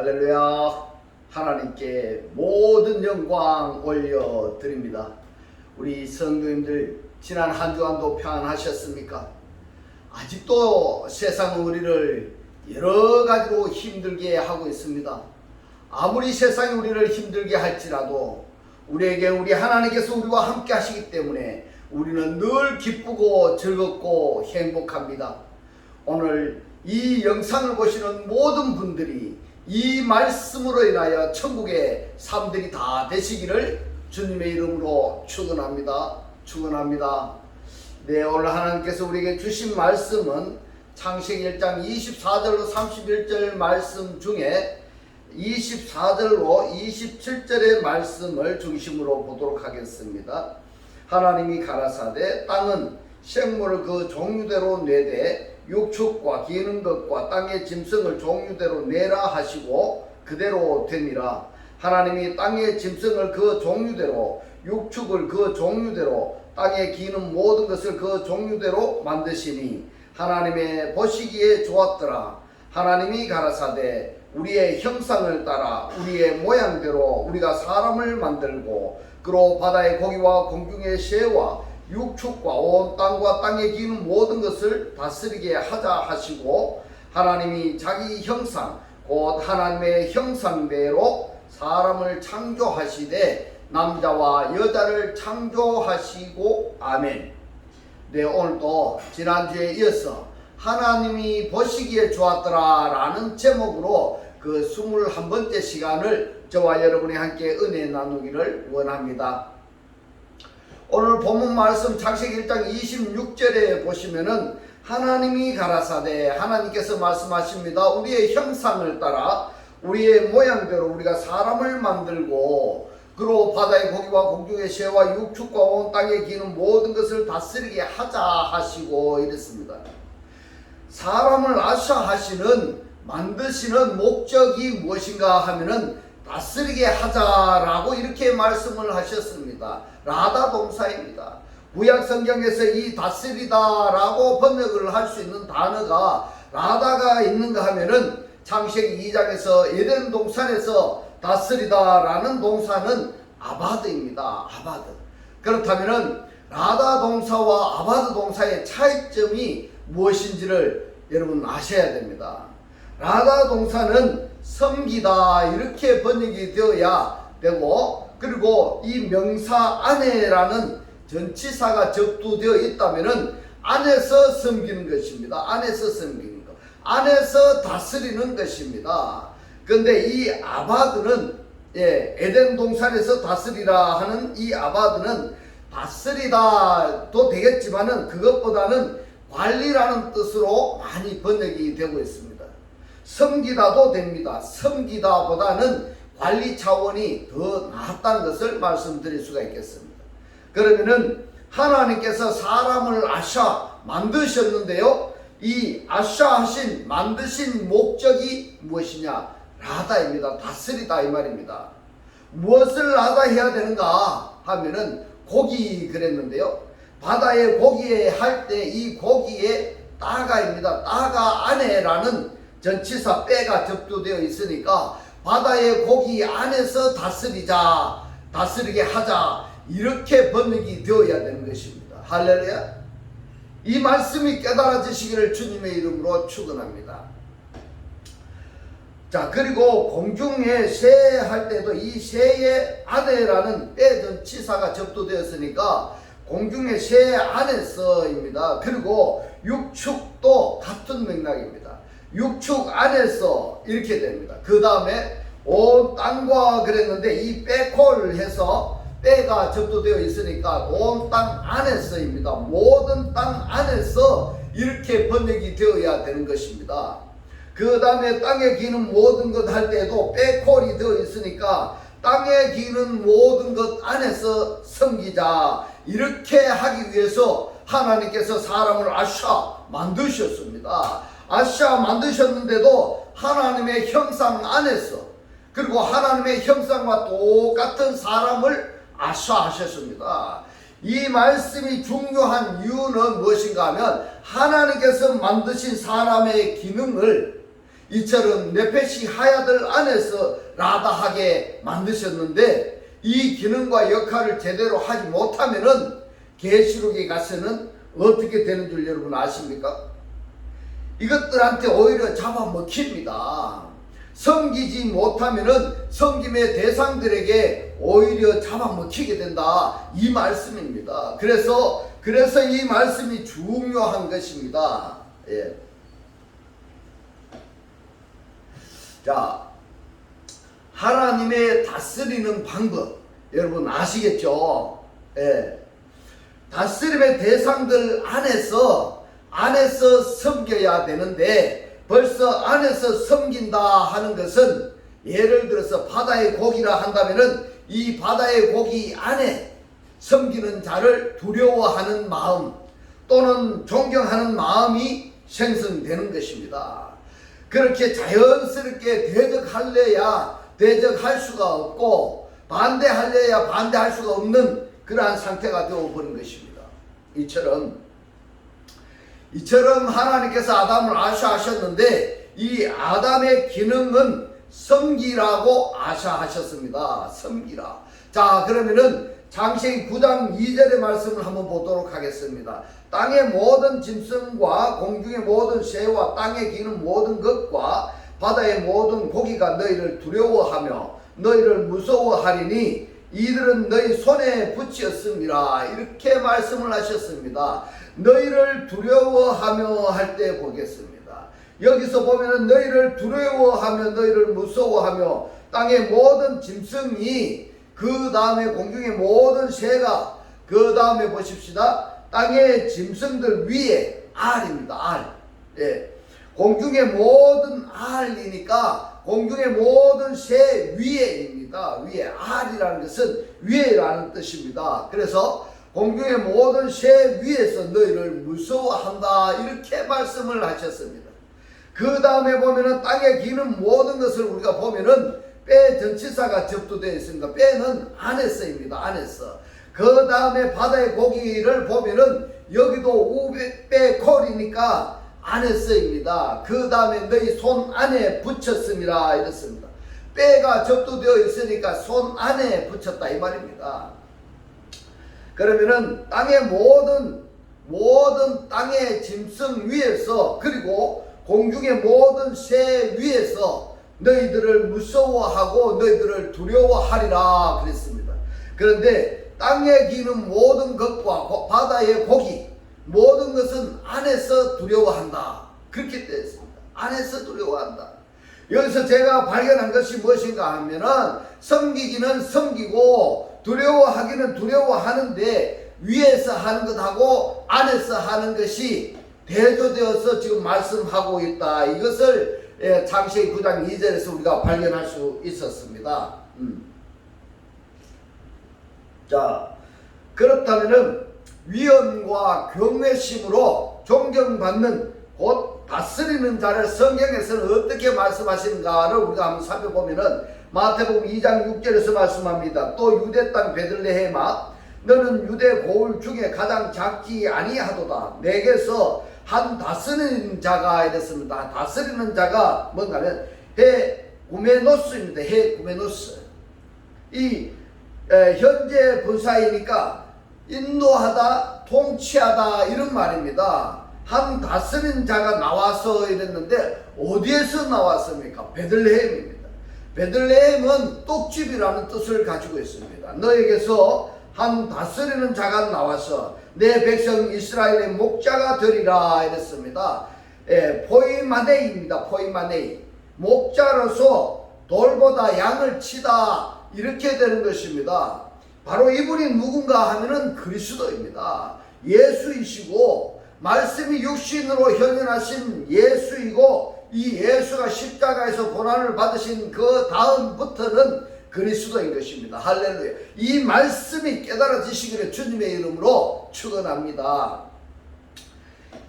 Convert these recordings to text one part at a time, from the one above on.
할렐루야. 하나님께 모든 영광 올려드립니다. 우리 성도님들 지난 한 주간도 평안하셨습니까? 아직도 세상은 우리를 여러 가지로 힘들게 하고 있습니다. 아무리 세상이 우리를 힘들게 할지라도 우리에게 우리 하나님께서 우리와 함께 하시기 때문에 우리는 늘 기쁘고 즐겁고 행복합니다. 오늘 이 영상을 보시는 모든 분들이 이 말씀으로 인하여 천국의 삶들이 다 되시기를 주님의 이름으로 축원합니다. 네, 오늘 하나님께서 우리에게 주신 말씀은 창세기 1장 24절로 31절 말씀 중에 24절로 27절의 말씀을 중심으로 보도록 하겠습니다. 하나님이 가라사대 땅은 생물을 그 종류대로 내되 육축과 기는 것과 땅의 짐승을 종류대로 내라 하시고 그대로 되니라. 하나님이 땅의 짐승을 그 종류대로 육축을 그 종류대로 땅에 기는 모든 것을 그 종류대로 만드시니 하나님의 보시기에 좋았더라. 하나님이 가라사대 우리의 형상을 따라 우리의 모양대로 우리가 사람을 만들고 그로 바다의 고기와 공중의 새와 육축과 온 땅과 땅에 기는 모든 것을 다스리게 하자 하시고 하나님이 자기 형상 곧 하나님의 형상대로 사람을 창조하시되 남자와 여자를 창조하시고 아멘. 네, 오늘도 지난주에 이어서 하나님이 보시기에 좋았더라 라는 제목으로 그 21번째 시간을 저와 여러분이 함께 은혜 나누기를 원합니다. 오늘 본문 말씀 창세기 1장 26절에 보시면은 하나님이 가라사대 하나님께서 말씀하십니다. 우리의 형상을 따라 우리의 모양대로 우리가 사람을 만들고 그로 바다의 고기와 공중의 새와 육축과 온 땅에 기는 모든 것을 다스리게 하자 하시고 이랬습니다. 사람을 아셔하시는 만드시는 목적이 무엇인가 하면은 다스리게 하자라고 이렇게 말씀을 하셨습니다. 라다 동사입니다. 구약 성경에서 이 다스리다라고 번역을 할 수 있는 단어가 라다가 있는가 하면은 창세기 2장에서 에덴 동산에서 다스리다라는 동사는 아바드입니다. 아바드. 그렇다면은 라다 동사와 아바드 동사의 차이점이 무엇인지를 여러분 아셔야 됩니다. 라다 동사는 섬기다 이렇게 번역이 되어야 되고 그리고 이 명사 안에라는 전치사가 접두되어 있다면은 안에서 섬기는 것입니다. 안에서 섬기는 것. 안에서 다스리는 것입니다. 그런데 이 아바드는 에덴 동산에서 다스리라 하는 이 아바드는 다스리다도 되겠지만은 그것보다는 관리라는 뜻으로 많이 번역이 되고 있습니다. 섬기다도 됩니다. 섬기다보다는 관리 차원이 더 낫다는 것을 말씀드릴 수가 있겠습니다. 그러면은 하나님께서 사람을 아샤 만드셨는데요. 이 아샤 하신 만드신 목적이 무엇이냐? 라다입니다. 다스리다 이 말입니다. 무엇을 라다 해야 되는가 하면은 고기 그랬는데요. 바다의 고기에 할 때 이 고기에 따가입니다. 따가 안에라는 전치사 빼가 접두되어 있으니까 바다의 고기 안에서 다스리게 하자 이렇게 번역이 되어야 되는 것입니다. 할렐루야. 이 말씀이 깨달아지시기를 주님의 이름으로 축원합니다. 자, 그리고 공중에 새 할 때도 이 새의 안에라는 빼 전치사가 접두되었으니까 공중의 새 안에서입니다. 그리고 육축도 같은 맥락입니다. 육축 안에서 이렇게 됩니다. 그 다음에 온 땅과 그랬는데 이 빼콜 해서 빼가 접두되어 있으니까 온 땅 안에서입니다. 모든 땅 안에서 이렇게 번역이 되어야 되는 것입니다. 그 다음에 땅에 기는 모든 것 할 때도 빼콜이 되어 있으니까 땅에 기는 모든 것 안에서 섬기자 이렇게 하기 위해서 하나님께서 사람을 아샤 만드셨습니다. 아샤 만드셨는데도 하나님의 형상 안에서 그리고 하나님의 형상과 똑같은 사람을 아샤하셨습니다. 이 말씀이 중요한 이유는 무엇인가 하면 하나님께서 만드신 사람의 기능을 이처럼 네페시 하야들 안에서 라다하게 만드셨는데 이 기능과 역할을 제대로 하지 못하면은 계시록에 가서는 어떻게 되는 줄 여러분 아십니까? 이것들한테 오히려 잡아먹힙니다. 섬기지 못하면은 섬김의 대상들에게 오히려 잡아먹히게 된다, 이 말씀입니다. 그래서 이 말씀이 중요한 것입니다. 예. 자, 하나님의 다스리는 방법 여러분 아시겠죠? 예. 다스림의 대상들 안에서 섬겨야 되는데, 벌써 안에서 섬긴다 하는 것은 예를 들어서 바다의 고기라 한다면은 이 바다의 고기 안에 섬기는 자를 두려워하는 마음 또는 존경하는 마음이 생성되는 것입니다. 그렇게 자연스럽게 대적할 수가 없고 반대하려야 반대할 수가 없는 그러한 상태가 되어버린 것입니다. 이처럼 하나님께서 아담을 아셔하셨는데 이 아담의 기능은 섬기라고 아셔하셨습니다. 섬기라. 자, 그러면은 창세기 9장 2절의 말씀을 한번 보도록 하겠습니다. 땅의 모든 짐승과 공중의 모든 새와 땅에 기는 모든 것과 바다의 모든 고기가 너희를 두려워하며 너희를 무서워하리니 이들은 너희 손에 붙였습니다. 이렇게 말씀을 하셨습니다. 너희를 두려워하며 할 때 보겠습니다. 여기서 보면은 너희를 두려워하며 너희를 무서워하며 땅의 모든 짐승이, 그 다음에 공중의 모든 새가, 그 다음에 보십시다. 땅의 짐승들 위에 알입니다. 알. 예. 공중의 모든 알이니까 공중의 모든 새 위에입니다. 위에. 알이라는 것은 위에라는 뜻입니다. 그래서 공중의 모든 새 위에서 너희를 무서워한다, 이렇게 말씀을 하셨습니다. 그 다음에 보면은 땅에 기는 모든 것을 우리가 보면은 뼈 전치사가 접두되어 있습니다. 뼈는 안에서입니다. 안에서. 그 다음에 바다의 고기를 보면은 여기도 우뼈 콜이니까 안에서입니다. 그 다음에 너희 손 안에 붙였습니다, 이렇습니다. 뼈가 접두되어 있으니까 손 안에 붙였다, 이 말입니다. 그러면은 땅의 모든 땅의 짐승 위에서, 그리고 공중의 모든 새 위에서 너희들을 무서워하고 너희들을 두려워하리라 그랬습니다. 그런데 땅에 기는 모든 것과 바다의 고기 모든 것은 안에서 두려워한다, 그렇게 되어 있습니다. 안에서 두려워한다. 여기서 제가 발견한 것이 무엇인가 하면은 섬기기는 섬기고 두려워하기는 두려워하는데 위에서 하는 것하고 안에서 하는 것이 대조되어서 지금 말씀하고 있다. 이것을 창세기 9장 2절에서 우리가 발견할 수 있었습니다. 자, 그렇다면은 위엄과 경외심으로 존경받는 곧 다스리는 자를 성경에서는 어떻게 말씀하시는가를 우리가 한번 살펴보면은 마태복음 2장 6절에서 말씀합니다. 또 유대 땅 베들레헴아, 너는 유대 고을 중에 가장 작지 아니하도다. 내게서 한 다스리는 자가 이랬습니다. 다스리는 자가 뭔가 하면 헤구메노스입니다. 헤구메노스. 이 현재 분사이니까 인도하다, 통치하다, 이런 말입니다. 한 다스리는 자가 나와서 이랬는데 어디에서 나왔습니까? 베들레헴입니다. 베들레헴은 떡집이라는 뜻을 가지고 있습니다. 너에게서 한 다스리는 자가 나와서 내 백성 이스라엘의 목자가 되리라 이랬습니다. 포이마네이입니다. 포이마네이. 목자로서 돌보다 양을 치다, 이렇게 되는 것입니다. 바로 이분이 누군가 하면은 그리스도입니다. 예수이시고 말씀이 육신으로 현현하신 예수이고, 이 예수가 십자가에서 고난을 받으신 그 다음부터는 그리스도인 것입니다. 할렐루야. 이 말씀이 깨달아지시기를 주님의 이름으로 축원합니다.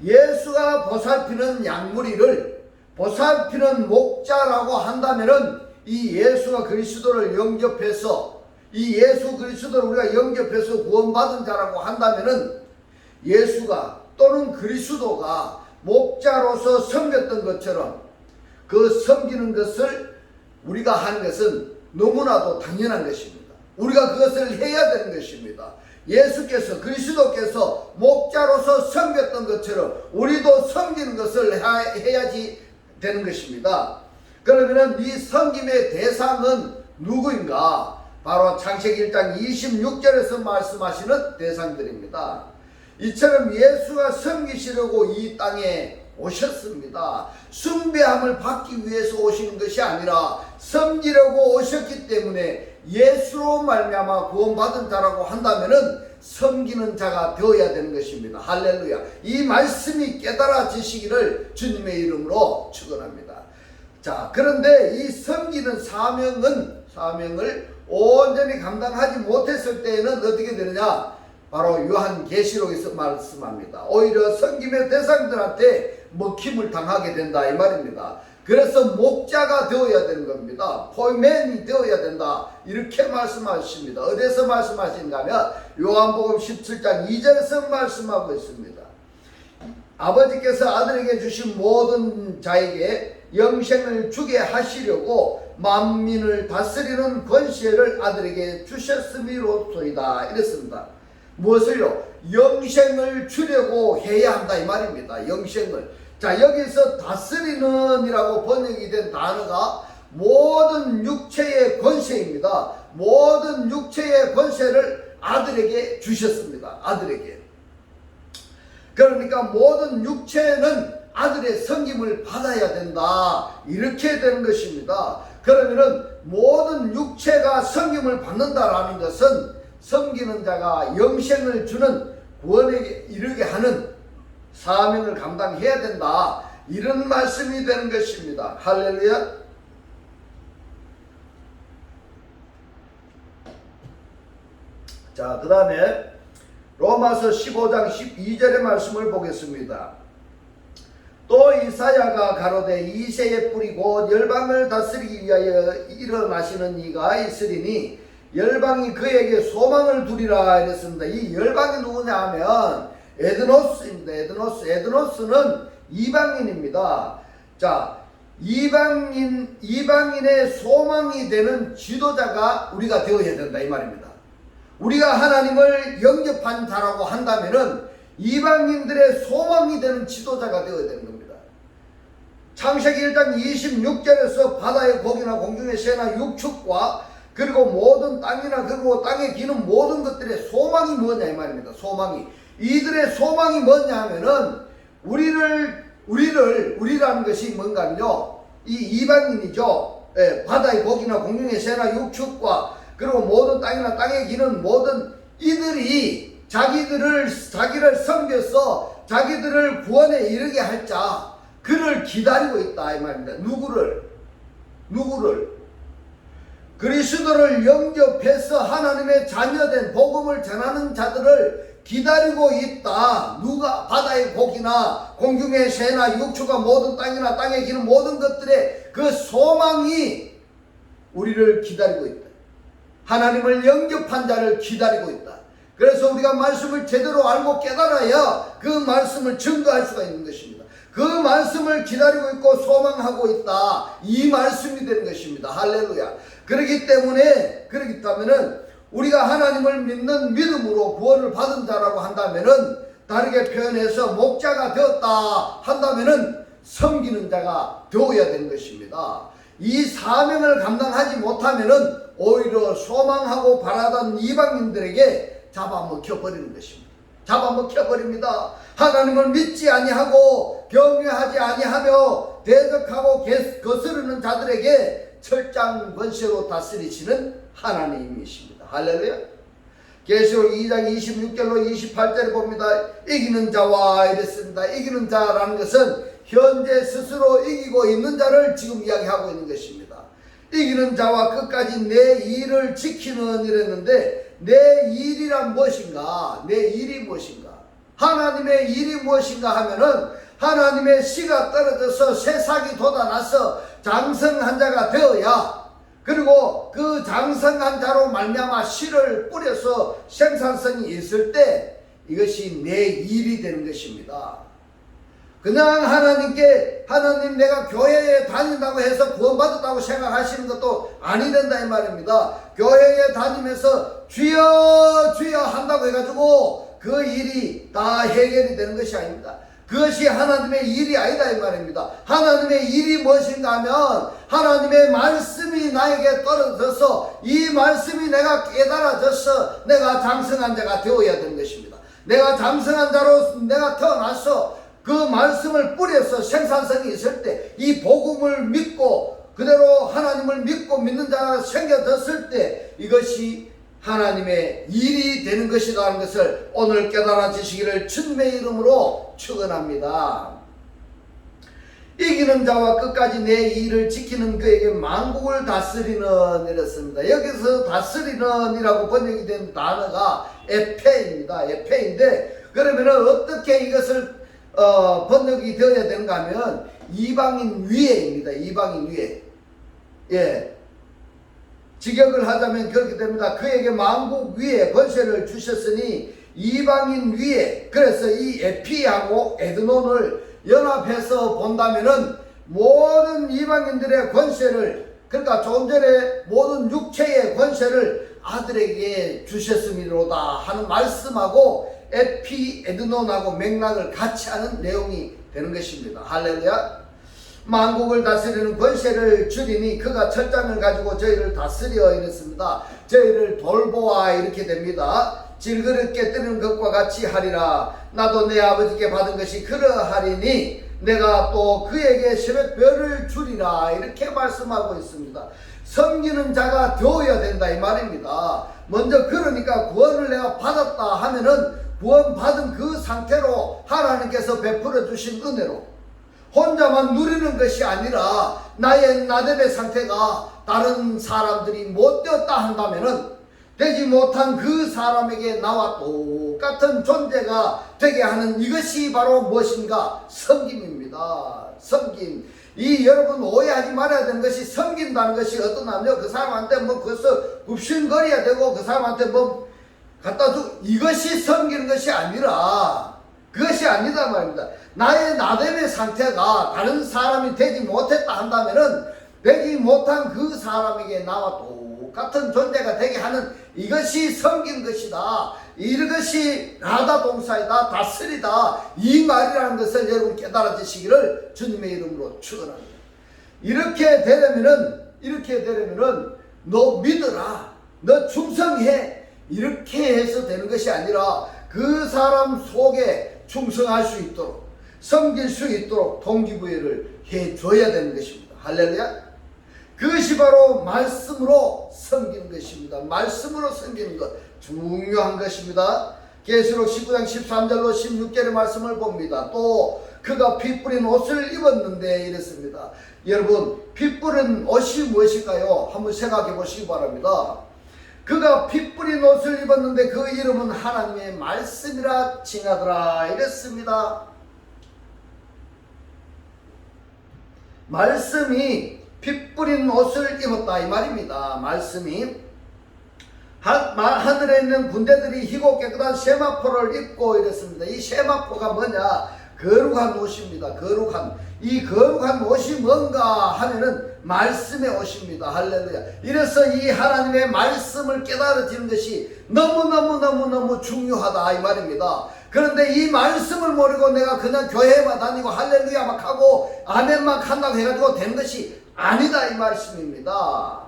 예수가 보살피는 양무리를 보살피는 목자라고 한다면은 이 예수가 그리스도를 영접해서, 이 예수 그리스도를 우리가 영접해서 구원받은 자라고 한다면은 예수가 또는 그리스도가 목자로서 섬겼던 것처럼 그 섬기는 것을 우리가 하는 것은 너무나도 당연한 것입니다. 우리가 그것을 해야 되는 것입니다. 예수께서 그리스도께서 목자로서 섬겼던 것처럼 우리도 섬기는 것을 해야지 되는 것입니다. 그러면 이 섬김의 대상은 누구인가? 바로 창세기 1장 26절에서 말씀하시는 대상들입니다. 이처럼 예수가 섬기시려고 이 땅에 오셨습니다. 숭배함을 받기 위해서 오시는 것이 아니라 섬기려고 오셨기 때문에 예수로 말미암아 구원받은 자라고 한다면은 섬기는 자가 되어야 되는 것입니다. 할렐루야. 이 말씀이 깨달아지시기를 주님의 이름으로 축원합니다. 자, 그런데 이 섬기는 사명을 온전히 감당하지 못했을 때에는 어떻게 되느냐? 바로 요한계시록에서 말씀합니다. 오히려 섬김의 대상들한테 먹힘을 당하게 된다 이 말입니다. 그래서 목자가 되어야 되는 겁니다. 포맨이 되어야 된다 이렇게 말씀하십니다. 어디서 말씀하시는가 하면 요한복음 17장 2절에서 말씀하고 있습니다. 아버지께서 아들에게 주신 모든 자에게 영생을 주게 하시려고 만민을 다스리는 권세를 아들에게 주셨음이로소이다 이랬습니다. 무엇을요? 영생을 주려고 해야 한다 이 말입니다. 영생을. 자, 여기서 다스리는 이라고 번역이 된 단어가 모든 육체의 권세입니다. 모든 육체의 권세를 아들에게 주셨습니다. 아들에게. 그러니까 모든 육체는 아들의 섬김을 받아야 된다 이렇게 되는 것입니다. 그러면은 모든 육체가 섬김을 받는다라는 것은 섬기는 자가 영생을 주는 구원에 이르게 하는 사명을 감당해야 된다 이런 말씀이 되는 것입니다. 할렐루야. 자, 그 다음에 로마서 15장 12절의 말씀을 보겠습니다. 또 이사야가 가로되 이새의 뿌리 곧 열방을 다스리기 위하여 일어나시는 이가 있으리니 열방이 그에게 소망을 두리라 이랬습니다. 이 열방이 누구냐 하면 에드노스입니다. 에드노스는 이방인입니다. 자, 이방인의 소망이 되는 지도자가 우리가 되어야 된다 이 말입니다. 우리가 하나님을 영접한 자라고 한다면은 이방인들의 소망이 되는 지도자가 되어야 되는 겁니다. 창세기 1장 26절에서 바다의 고기나 공중의 새나 육축과 그리고 모든 땅이나 그리고 땅에 기는 모든 것들의 소망이 뭐냐 이 말입니다. 소망이. 이들의 소망이 뭐냐 하면은 우리라는 것이 뭔가요? 이 이방인이죠. 예, 바다의 고기나 공중의 새나 육축과 그리고 모든 땅이나 땅에 기는 모든 이들이 자기를 섬겨서 자기들을 구원에 이르게 할 자, 그를 기다리고 있다 이 말입니다. 누구를? 그리스도를 영접해서 하나님의 자녀된 복음을 전하는 자들을 기다리고 있다. 누가? 바다의 고기나 공중의 새나 육축과 모든 땅이나 땅에 기는 모든 것들의 그 소망이 우리를 기다리고 있다. 하나님을 영접한 자를 기다리고 있다. 그래서 우리가 말씀을 제대로 알고 깨달아야 그 말씀을 증거할 수가 있는 것입니다. 그 말씀을 기다리고 있고 소망하고 있다. 이 말씀이 되는 것입니다. 할렐루야. 그렇다면은 우리가 하나님을 믿는 믿음으로 구원을 받은 자라고 한다면은 다르게 표현해서 목자가 되었다 한다면은 섬기는 자가 되어야 되는 것입니다. 이 사명을 감당하지 못하면은 오히려 소망하고 바라던 이방인들에게 잡아먹혀버리는 것입니다. 잡아먹혀버립니다. 하나님을 믿지 아니하고 경외하지 아니하며 대적하고 거스르는 자들에게 철장 권세로 다스리시는 하나님이십니다. 할렐루야. 계시록 2장 26절로 28절에 봅니다. 이기는 자와 이랬습니다. 이기는 자라는 것은 현재 스스로 이기고 있는 자를 지금 이야기하고 있는 것입니다. 이기는 자와 끝까지 내 일을 지키는 이랬는데 내 일이란 무엇인가? 내 일이 무엇인가? 하나님의 일이 무엇인가 하면은 하나님의 씨가 떨어져서 새싹이 돋아나서 장성한 자가 되어야, 그리고 그 장성한 자로 말미암아 씨를 뿌려서 생산성이 있을 때 이것이 내 일이 되는 것입니다. 그냥 하나님께 하나님 내가 교회에 다닌다고 해서 구원받았다고 생각하시는 것도 아니 된다 이 말입니다. 교회에 다니면서 주여 주여 한다고 해가지고 그 일이 다 해결이 되는 것이 아닙니다. 그것이 하나님의 일이 아니다 이 말입니다. 하나님의 일이 무엇인가 하면 하나님의 말씀이 나에게 떨어져서 이 말씀이 내가 깨달아져서 내가 장성한 자가 되어야 되는 것입니다. 내가 장성한 자로 내가 태어나서 그 말씀을 뿌려서 생산성이 있을 때 이 복음을 믿고 그대로 하나님을 믿고 믿는 자가 생겨졌을 때 이것이 하나님의 일이 되는 것이다 하는 것을 오늘 깨달아지시기를 주님의 이름으로 축원합니다. 이기는 자와 끝까지 내 일을 지키는 그에게 만국을 다스리는 이랬습니다. 여기서 다스리는 이라고 번역이 된 단어가 에페입니다. 에페인데 그러면 어떻게 이것을 번역이 되어야 되는가 하면 이방인 위에입니다. 이방인 위에. 예. 직역을 하자면 그렇게 됩니다. 그에게 만국 위에 권세를 주셨으니 이방인 위에. 그래서 이 에피하고 에드논을 연합해서 본다면은 모든 이방인들의 권세를, 그러니까 좀 전에 모든 육체의 권세를 아들에게 주셨음이로다 하는 말씀하고 에피 에드논하고 맥락을 같이 하는 내용이 되는 것입니다. 할렐루야. 만국을 다스리는 권세를 주리니 그가 철장을 가지고 저희를 다스려 이랬습니다. 저희를 돌보아 이렇게 됩니다. 질그릇 깨뜨리는 것과 같이 하리라. 나도 내 아버지께 받은 것이 그러하리니 내가 또 그에게 새벽별을 주리라 이렇게 말씀하고 있습니다. 섬기는 자가 되어야 된다 이 말입니다. 먼저 그러니까 구원을 내가 받았다 하면은 구원 받은 그 상태로 하나님께서 베풀어 주신 은혜로 혼자만 누리는 것이 아니라 나의 나됨의 상태가 다른 사람들이 못 되었다 한다면은 되지 못한 그 사람에게 나와 똑같은 존재가 되게 하는 이것이 바로 무엇인가? 섬김입니다. 섬김. 이 여러분 오해하지 말아야 되는 것이 섬긴다는 것이 어떠냐면요. 그 사람한테 뭐 그것을 굽신거려야 되고 그 사람한테 뭐 갖다 주고 이것이 섬기는 것이 아니라 그것이 아니다 말입니다. 나의 나됨의 상태가 다른 사람이 되지 못했다 한다면은 되지 못한 그 사람에게 나와 똑같은 존재가 되게 하는 이것이 섬긴 것이다. 이것이 라다 동사이다. 다스리다. 이 말이라는 것을 여러분 깨달아지시기를 주님의 이름으로 축원합니다. 이렇게 되려면은 너 믿어라. 너 충성해. 이렇게 해서 되는 것이 아니라 그 사람 속에 충성할 수 있도록 섬길 수 있도록 동기부여를 해줘야 되는 것입니다. 할렐루야. 그것이 바로 말씀으로 섬기는 것입니다. 말씀으로 섬기는 것 중요한 것입니다. 계시록 19장 13절로 16절의 말씀을 봅니다. 또 그가 피 뿌린 옷을 입었는데 이랬습니다. 여러분 피 뿌린 옷이 무엇일까요? 한번 생각해 보시기 바랍니다. 그가 피 뿌린 옷을 입었는데 그 이름은 하나님의 말씀이라 칭하더라 이랬습니다. 말씀이 피 뿌린 옷을 입었다 이 말입니다. 말씀이 하늘에 있는 군대들이 희고 깨끗한 세마포를 입고 이랬습니다. 이 세마포가 뭐냐? 거룩한 옷입니다. 거룩한. 이 거룩한 옷이 뭔가 하면은 말씀의 옷입니다. 할렐루야. 이래서 이 하나님의 말씀을 깨달아지는 것이 너무너무 중요하다 이 말입니다. 그런데 이 말씀을 모르고 내가 그냥 교회만 다니고 할렐루야 막 하고 아멘 막 한다고 해가지고 된 것이 아니다 이 말씀입니다.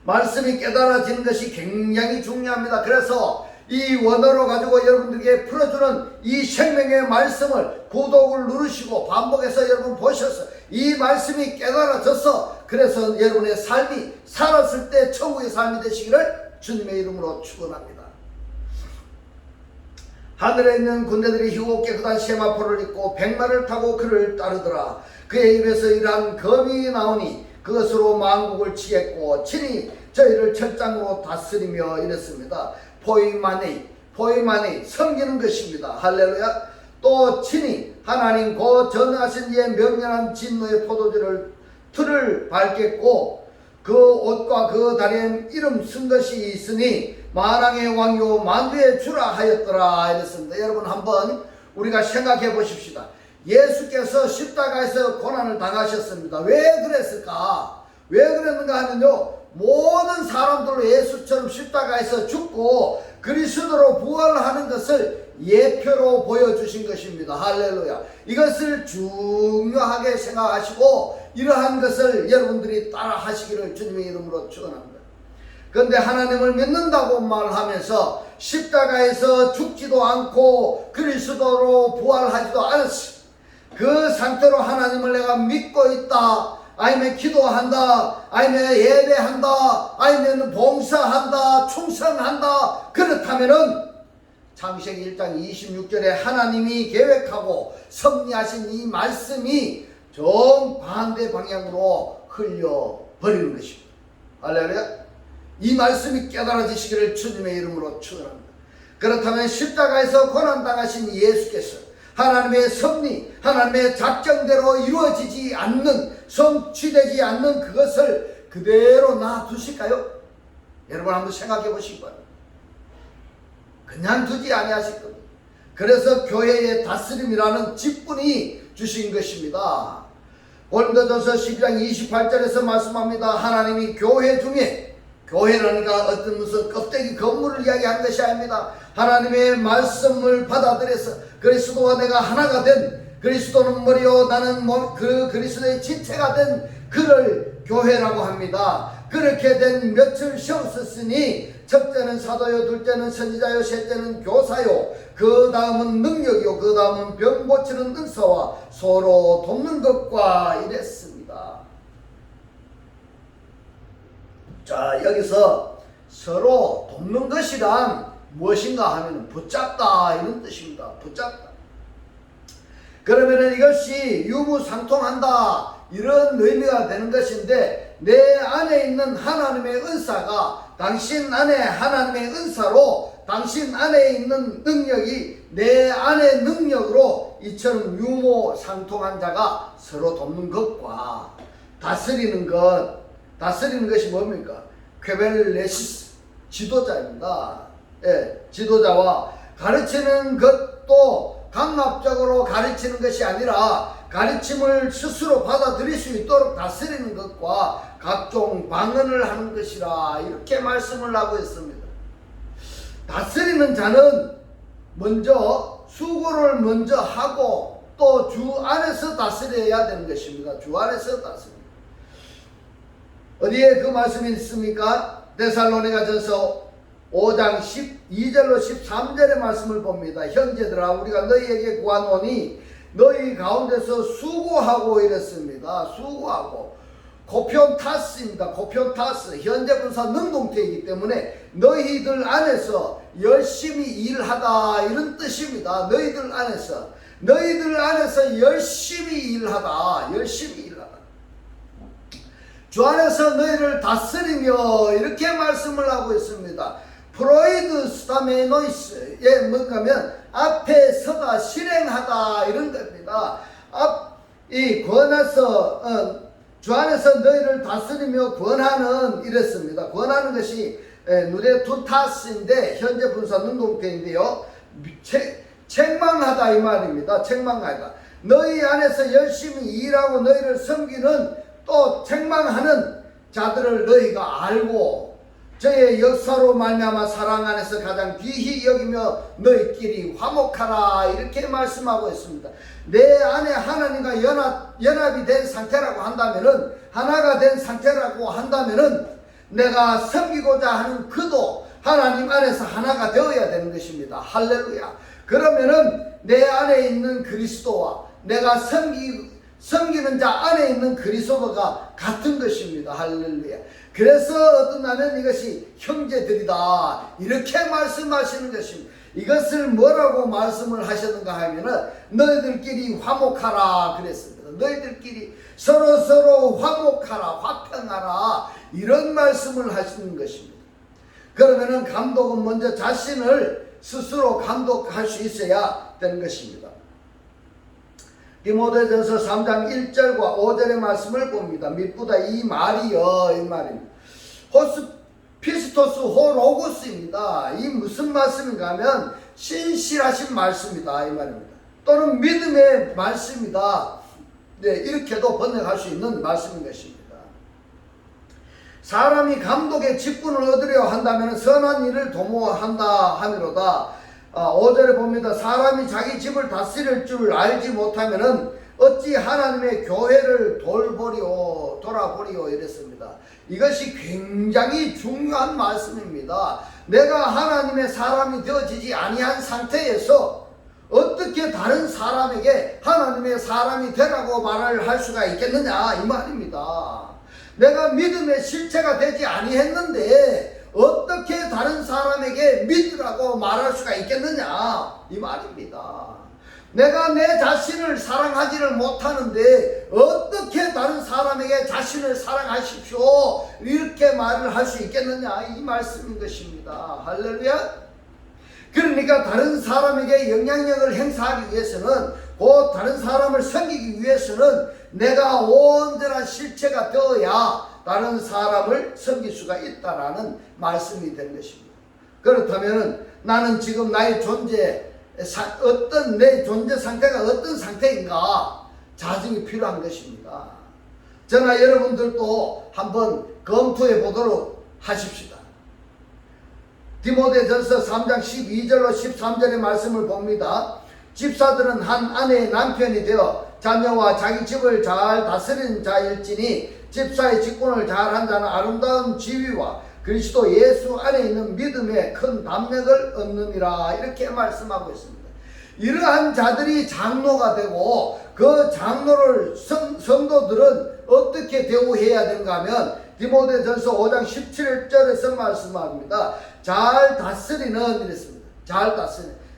말씀이 깨달아지는 것이 굉장히 중요합니다. 그래서 이 원어로 가지고 여러분들에게 풀어주는 이 생명의 말씀을 구독을 누르시고 반복해서 여러분 보셔서 이 말씀이 깨달아져서 그래서 여러분의 삶이 살았을 때 천국의 삶이 되시기를 주님의 이름으로 축원합니다. 하늘에 있는 군대들이 희고 깨끗한 세마포를 입고 백마를 타고 그를 따르더라. 그의 입에서 이러한 검이 나오니 그것으로 만국을 치겠고 친히 저희를 철장으로 다스리며 이랬습니다. 포이마니 섬기는 것입니다. 할렐루야. 또 친히 하나님 곧 전하신 이의 명령한 진노의 포도주를 틀을 밟겠고 그 옷과 그 다리에 이름 쓴 것이 있으니 만왕의 왕요 만주의 주라 하였더라 이랬습니다. 여러분 한번 우리가 생각해 보십시다. 예수께서 십자가에서 고난을 당하셨습니다. 왜 그랬을까? 왜 그랬는가 하면요, 모든 사람들로 예수처럼 십자가에서 죽고 그리스도로 부활하는 것을 예표로 보여주신 것입니다. 할렐루야. 이것을 중요하게 생각하시고 이러한 것을 여러분들이 따라 하시기를 주님의 이름으로 축원합니다. 그런데 하나님을 믿는다고 말하면서 십자가에서 죽지도 않고 그리스도로 부활하지도 않았어요. 그 상태로 하나님을 내가 믿고 있다, 아니면 기도한다, 아니면 예배한다, 아니면 봉사한다, 충성한다, 그렇다면은 창세기 1장 26절에 하나님이 계획하고 섭리하신 이 말씀이 정반대 방향으로 흘려버리는 것입니다. 할렐루야. 이 말씀이 깨달아지시기를 주님의 이름으로 축원합니다. 그렇다면 십자가에서 고난당하신 예수께서 하나님의 섭리, 하나님의 작정대로 이루어지지 않는, 성취되지 않는 그것을 그대로 놔두실까요? 여러분 한번 생각해 보시기 바랍니다. 그냥 두지 아니하실 겁니다. 그래서 교회의 다스림이라는 직분이 주신 것입니다. 고린도전서 12장 28절에서 말씀합니다. 하나님이 교회 중에, 교회라니까 어떤 무슨 껍데기 건물을 이야기한 것이 아닙니다. 하나님의 말씀을 받아들여서 그리스도와 내가 하나가 된, 그리스도는 머리요 나는 그 그리스도의 지체가 된 그를 교회라고 합니다. 그렇게 된 며칠 세웠으니 첫째는 사도요, 둘째는 선지자요, 셋째는 교사요, 그 다음은 능력이요, 그 다음은 병 고치는 은사와 서로 돕는 것과 이랬습니다. 자, 여기서 서로 돕는 것이란 무엇인가 하면 붙잡다 이런 뜻입니다. 붙잡다. 그러면 이것이 유무상통한다 이런 의미가 되는 것인데, 내 안에 있는 하나님의 은사가 당신 안에 하나님의 은사로 당신 안에 있는 능력이 내 안의 능력으로 이처럼 유무상통한 자가 서로 돕는 것과 다스리는 것이 뭡니까? 퀘벨레시스, 지도자입니다. 예, 지도자와 가르치는 것도 강압적으로 가르치는 것이 아니라 가르침을 스스로 받아들일 수 있도록 다스리는 것과 각종 방언을 하는 것이라 이렇게 말씀을 하고 있습니다. 다스리는 자는 먼저 수고를 먼저 하고 또 주 안에서 다스려야 되는 것입니다. 주 안에서 다스립니다. 어디에 그 말씀이 있습니까? 데살로니가전서 5장 12절로 13절의 말씀을 봅니다. 형제들아, 우리가 너희에게 구하노니 너희 가운데서 수고하고 이랬습니다. 수고하고. 고편타스입니다. 고편타스. 현재 분사 능동태이기 때문에 너희들 안에서 열심히 일하다 이런 뜻입니다. 너희들 안에서 열심히 일하다. 열심히 일하다. 주 안에서 너희를 다스리며 이렇게 말씀을 하고 있습니다. 프로이드 스타메노이스에 뭔가면 앞에 서다, 실행하다 이런 겁니다. 이 권해서 주 안에서 너희를 다스리며 권하는 이랬습니다. 권하는 것이 누레투타스인데 현재 분사 능동태인데요. 책망하다 이 말입니다. 책망하다. 너희 안에서 열심히 일하고 너희를 섬기는 또 책망하는 자들을 너희가 알고 저의 역사로 말미암아 사랑 안에서 가장 귀히 여기며 너희끼리 화목하라 이렇게 말씀하고 있습니다. 내 안에 하나님과 연합이 된 상태라고 한다면은, 하나가 된 상태라고 한다면은 내가 섬기고자 하는 그도 하나님 안에서 하나가 되어야 되는 것입니다. 할렐루야. 그러면은 내 안에 있는 그리스도와 내가 섬기는 자 안에 있는 그리스도가 같은 것입니다. 할렐루야. 그래서 어떤 나는 이것이 형제들이다 이렇게 말씀하시는 것입니다. 이것을 뭐라고 말씀을 하셨는가 하면은 너희들끼리 화목하라 그랬습니다. 너희들끼리 서로 화목하라, 화평하라 이런 말씀을 하시는 것입니다. 그러면은 감독은 먼저 자신을 스스로 감독할 수 있어야 되는 것입니다. 디모데전서 3장 1절과 5절의 말씀을 봅니다. 미쁘다 이 말이요 이 말입니다. 피스토스 호로고스입니다. 이 무슨 말씀인가 하면 신실하신 말씀이다 이 말입니다. 또는 믿음의 말씀이다. 네, 이렇게도 번역할 수 있는 말씀인 것입니다. 사람이 감독의 직분을 얻으려 한다면 선한 일을 도모한다 하미로다. 5절에 봅니다. 사람이 자기 집을 다스릴 줄 알지 못하면은 어찌 하나님의 교회를 돌아보리오 이랬습니다. 이것이 굉장히 중요한 말씀입니다. 내가 하나님의 사람이 되어지지 아니한 상태에서 어떻게 다른 사람에게 하나님의 사람이 되라고 말을 할 수가 있겠느냐 이 말입니다. 내가 믿음의 실체가 되지 아니했는데 어떻게 다른 사람에게 믿으라고 말할 수가 있겠느냐 이 말입니다. 내가 내 자신을 사랑하지를 못하는데 어떻게 다른 사람에게 자신을 사랑하십시오 이렇게 말을 할 수 있겠느냐 이 말씀인 것입니다. 할렐루야. 그러니까 다른 사람에게 영향력을 행사하기 위해서는, 곧 다른 사람을 섬기기 위해서는 내가 온전한 실체가 되어야 다른 사람을 섬길 수가 있다라는 말씀이 된 것입니다. 그렇다면 나는 지금 나의 존재, 내 존재 상태가 어떤 상태인가 자증이 필요한 것입니다. 저나 여러분들도 한번 검토해 보도록 하십시다. 디모데전서 3장 12절로 13절의 말씀을 봅니다. 집사들은 한 아내의 남편이 되어 자녀와 자기 집을 잘 다스리는 자일지니 집사의 직분을 잘한 자는 아름다운 지위와 그리스도 예수 안에 있는 믿음에 큰 담력을 얻느니라 이렇게 말씀하고 있습니다. 이러한 자들이 장로가 되고 그 장로를 성도들은 어떻게 대우해야 되는가 하면 디모데전서 5장 17절에서 말씀합니다. 잘 다스리는 이랬습니다.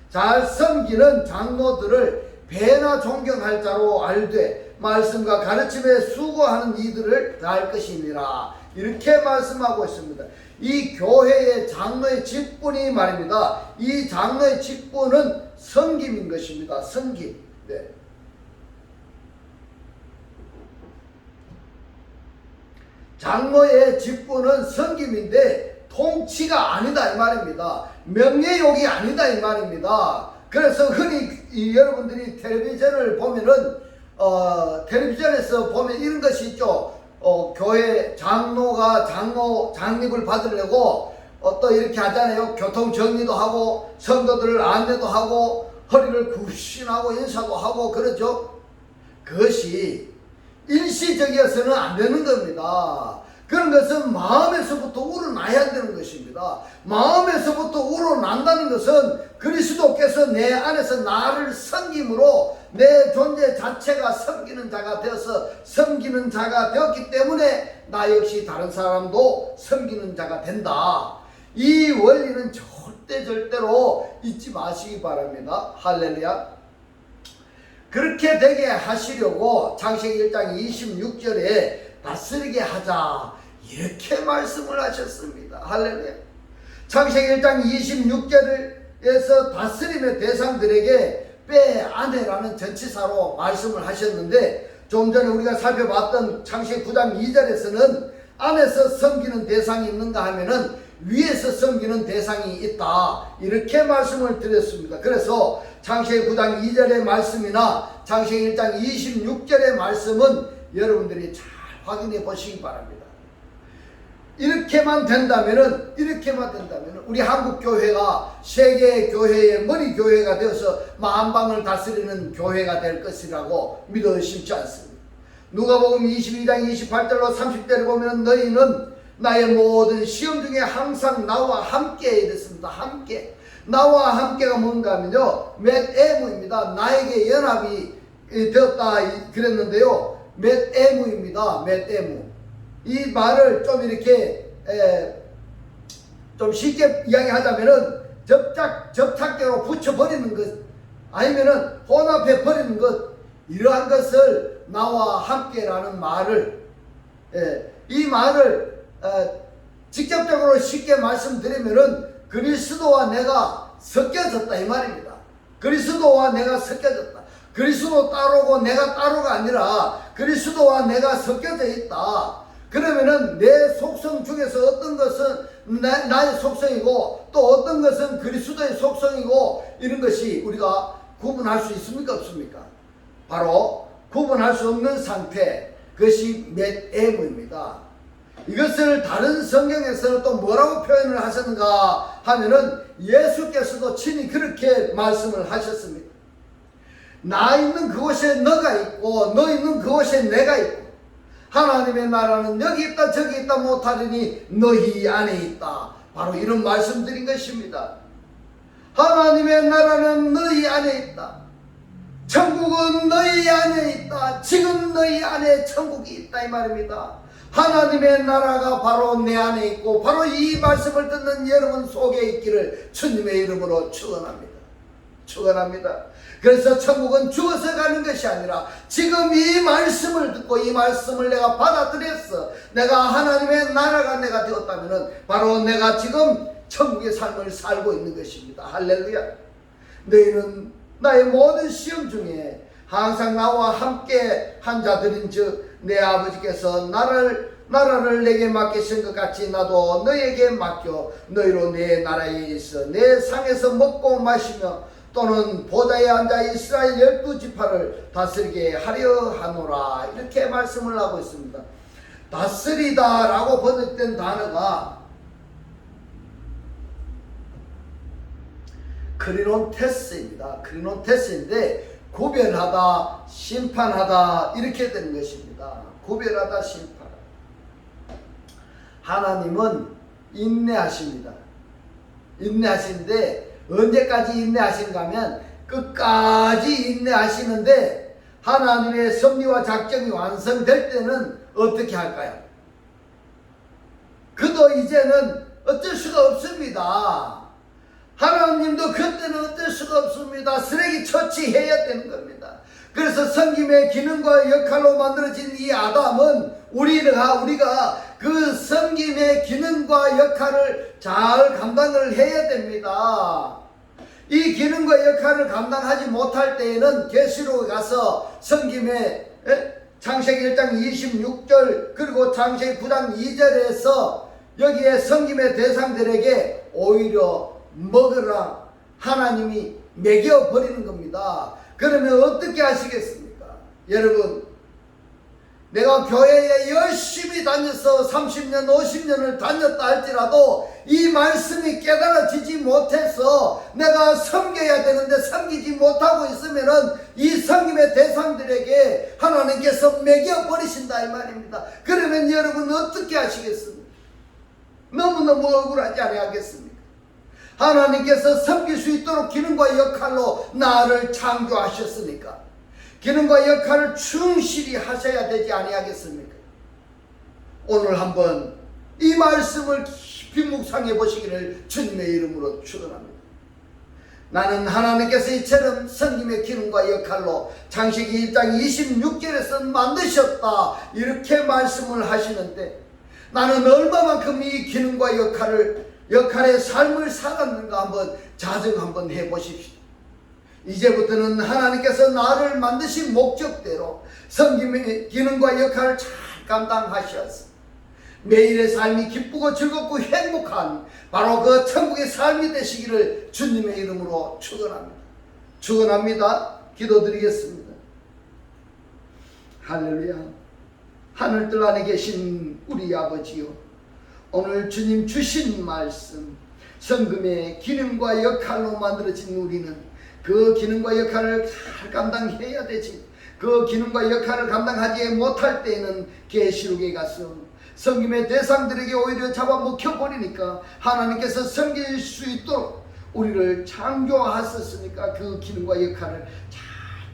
잘 섬기는 장로들을 배나 존경할 자로 알되 말씀과 가르침에 수고하는 이들을 다할 것이니라 이렇게 말씀하고 있습니다. 이 교회의 장로의 직분이 말입니다. 이 장로의 직분은 섬김인 것입니다. 섬김. 네. 장로의 직분은 섬김인데 통치가 아니다 이 말입니다. 명예욕이 아니다 이 말입니다. 그래서 흔히 여러분들이 텔레비전을 보면은 텔레비전에서 보면 이런 것이 있죠. 교회 장로가 장립을 받으려고 또 이렇게 하잖아요. 교통 정리도 하고 성도들을 안내도 하고 허리를 굽신하고 인사도 하고 그러죠. 그것이 일시적이어서는 안 되는 겁니다. 그런 것은 마음에서부터 우러나야 되는 것입니다. 마음에서부터 우러난다는 것은 그리스도께서 내 안에서 나를 섬김으로 내 존재 자체가 섬기는 자가 되어서 섬기는 자가 되었기 때문에 나 역시 다른 사람도 섬기는 자가 된다. 이 원리는 절대로 잊지 마시기 바랍니다. 할렐루야. 그렇게 되게 하시려고 창세기 1장 26절에 다스리게 하자 이렇게 말씀을 하셨습니다. 할렐루야. 창세기 1장 26절에서 다스림의 대상들에게 빼아내라는 전치사로 말씀을 하셨는데, 좀 전에 우리가 살펴봤던 창세기 9장 2절에서는 안에서 섬기는 대상이 있는가 하면은 위에서 섬기는 대상이 있다 이렇게 말씀을 드렸습니다. 그래서 창세기 9장 2절의 말씀이나 창세기 1장 26절의 말씀은 여러분들이 잘 확인해 보시기 바랍니다. 이렇게만 된다면은 우리 한국 교회가 세계 교회의 머리 교회가 되어서 만방을 다스리는 교회가 될 것이라고 믿어 의심치 않습니다. 누가복음 22장 28절로 30절에 보면 너희는 나의 모든 시험 중에 항상 나와 함께 이랬습니다. 함께. 나와 함께가 뭔가 하면요, 멧에무입니다. 나에게 연합이 되었다 그랬는데요, 멧에무입니다. 멧에무. 이 말을 좀 이렇게 좀 쉽게 이야기하자면은 접착제로 붙여버리는 것, 아니면은 혼합해 버리는 것, 이러한 것을 나와 함께라는 말을, 이 말을 직접적으로 쉽게 말씀드리면은 그리스도와 내가 섞여졌다 이 말입니다. 그리스도와 내가 섞여졌다. 그리스도 따로고 내가 따로가 아니라 그리스도와 내가 섞여져 있다. 그러면은 내 속성 중에서 어떤 것은 나의 속성이고 또 어떤 것은 그리스도의 속성이고, 이런 것이 우리가 구분할 수 있습니까? 없습니까? 바로 구분할 수 없는 상태, 그것이 멧애무입니다. 이것을 다른 성경에서는 또 뭐라고 표현을 하셨는가 하면은 예수께서도 친히 그렇게 말씀을 하셨습니다. 나 있는 그곳에 너가 있고 너 있는 그곳에 내가 있고 하나님의 나라는 여기 있다 저기 있다 못하리니 너희 안에 있다. 바로 이런 말씀드린 것입니다. 하나님의 나라는 너희 안에 있다. 천국은 너희 안에 있다. 지금 너희 안에 천국이 있다 이 말입니다. 하나님의 나라가 바로 내 안에 있고 바로 이 말씀을 듣는 여러분 속에 있기를 주님의 이름으로 축원합니다. 축원합니다. 그래서 천국은 죽어서 가는 것이 아니라 지금 이 말씀을 듣고 이 말씀을 내가 받아들였어. 내가 하나님의 나라가 내가 되었다면 바로 내가 지금 천국의 삶을 살고 있는 것입니다. 할렐루야. 너희는 나의 모든 시험 중에 항상 나와 함께 한 자들인 즉 내 아버지께서 나라를 내게 맡기신 것 같이 나도 너에게 맡겨 너희로 내 나라에 있어 내 상에서 먹고 마시며 또는 보좌에 앉아 이스라엘 12지파를 다스리게 하려 하노라. 이렇게 말씀을 하고 있습니다. 다스리다 라고 번역된 단어가 크리논테스입니다. 크리논테스인데 구별하다, 심판하다 이렇게 되는 것입니다. 구별하다, 심판하다. 하나님은 인내하십니다. 인내하시는데 언제까지 인내하신가 하면 끝까지 인내하시는데 하나님의 섭리와 작정이 완성될 때는 어떻게 할까요? 그도 이제는 어쩔 수가 없습니다. 하나님도 그때는 어쩔 수가 없습니다. 쓰레기 처치해야 되는 겁니다. 그래서 섬김의 기능과 역할로 만들어진 이 아담은 우리가 그 섬김의 기능과 역할을 잘 감당을 해야 됩니다. 이 기능과 역할을 감당하지 못할 때에는 계시록에 가서 섬김의 창세기 1장 26절 그리고 창세기 9장 2절에서 여기에 섬김의 대상들에게 오히려 먹으라 하나님이 먹여버리는 겁니다. 그러면 어떻게 하시겠습니까? 여러분, 내가 교회에 열심히 다녀서 30년 50년을 다녔다 할지라도 이 말씀이 깨달아지지 못해서 내가 섬겨야 되는데 섬기지 못하고 있으면은 이 섬김의 대상들에게 하나님께서 먹여버리신다 이 말입니다. 그러면 여러분 어떻게 하시겠습니까? 너무너무 억울하지 아니하겠습니까? 하나님께서 섬길 수 있도록 기능과 역할로 나를 창조하셨으니까 기능과 역할을 충실히 하셔야 되지 아니하겠습니까? 오늘 한번 이 말씀을 깊이 묵상해 보시기를 주님의 이름으로 축원합니다. 나는 하나님께서 이처럼 섬김의 기능과 역할로 창세기 1장 26절에서 만드셨다 이렇게 말씀을 하시는데 나는 얼마만큼 이 기능과 역할의 삶을 살았는가 한번 자정 한번 해보십시오. 이제부터는 하나님께서 나를 만드신 목적대로 섬김의 기능과 역할을 잘 감당하셔서 매일의 삶이 기쁘고 즐겁고 행복한 바로 그 천국의 삶이 되시기를 주님의 이름으로 축원합니다. 축원합니다. 기도드리겠습니다. 할렐루야. 하늘들 안에 계신 우리 아버지요, 오늘 주님 주신 말씀 성금의 기능과 역할로 만들어진 우리는 그 기능과 역할을 잘 감당해야 되지. 그 기능과 역할을 감당하지 못할 때에는 계시록에 가서 성김의 대상들에게 오히려 잡아먹혀버리니까 하나님께서 섬길 수 있도록 우리를 창조하셨으니까 그 기능과 역할을 잘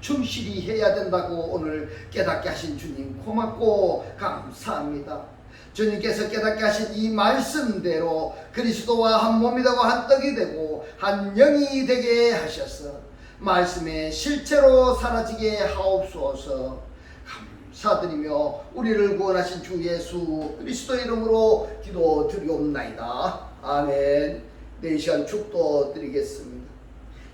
충실히 해야 된다고 오늘 깨닫게 하신 주님 고맙고 감사합니다. 주님께서 깨닫게 하신 이 말씀대로 그리스도와 한 몸이 되고 한 떡이 되고 한 영이 되게 하셔서 말씀의 실체로 사라지게 하옵소서. 감사드리며 우리를 구원하신 주 예수 그리스도 이름으로 기도드리옵나이다. 아멘. 네, 이 시간 축도 드리겠습니다.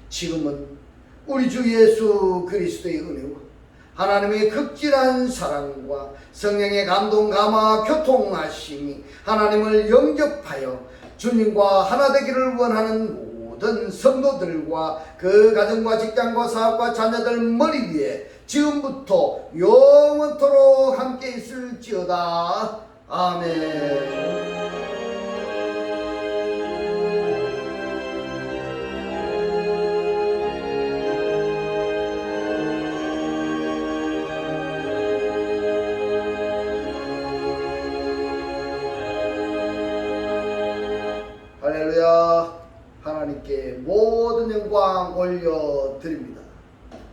지금은 우리 주 예수 그리스도의 은혜와 하나님의 극진한 사랑과 성령의 감동 감화 교통하심이 하나님을 영접하여 주님과 하나 되기를 원하는 모든 성도들과 그 가정과 직장과 사업과 자녀들 머리 위에 지금부터 영원토록 함께 있을지어다. 아멘. 할렐루야. 하나님께 모든 영광 올려드립니다.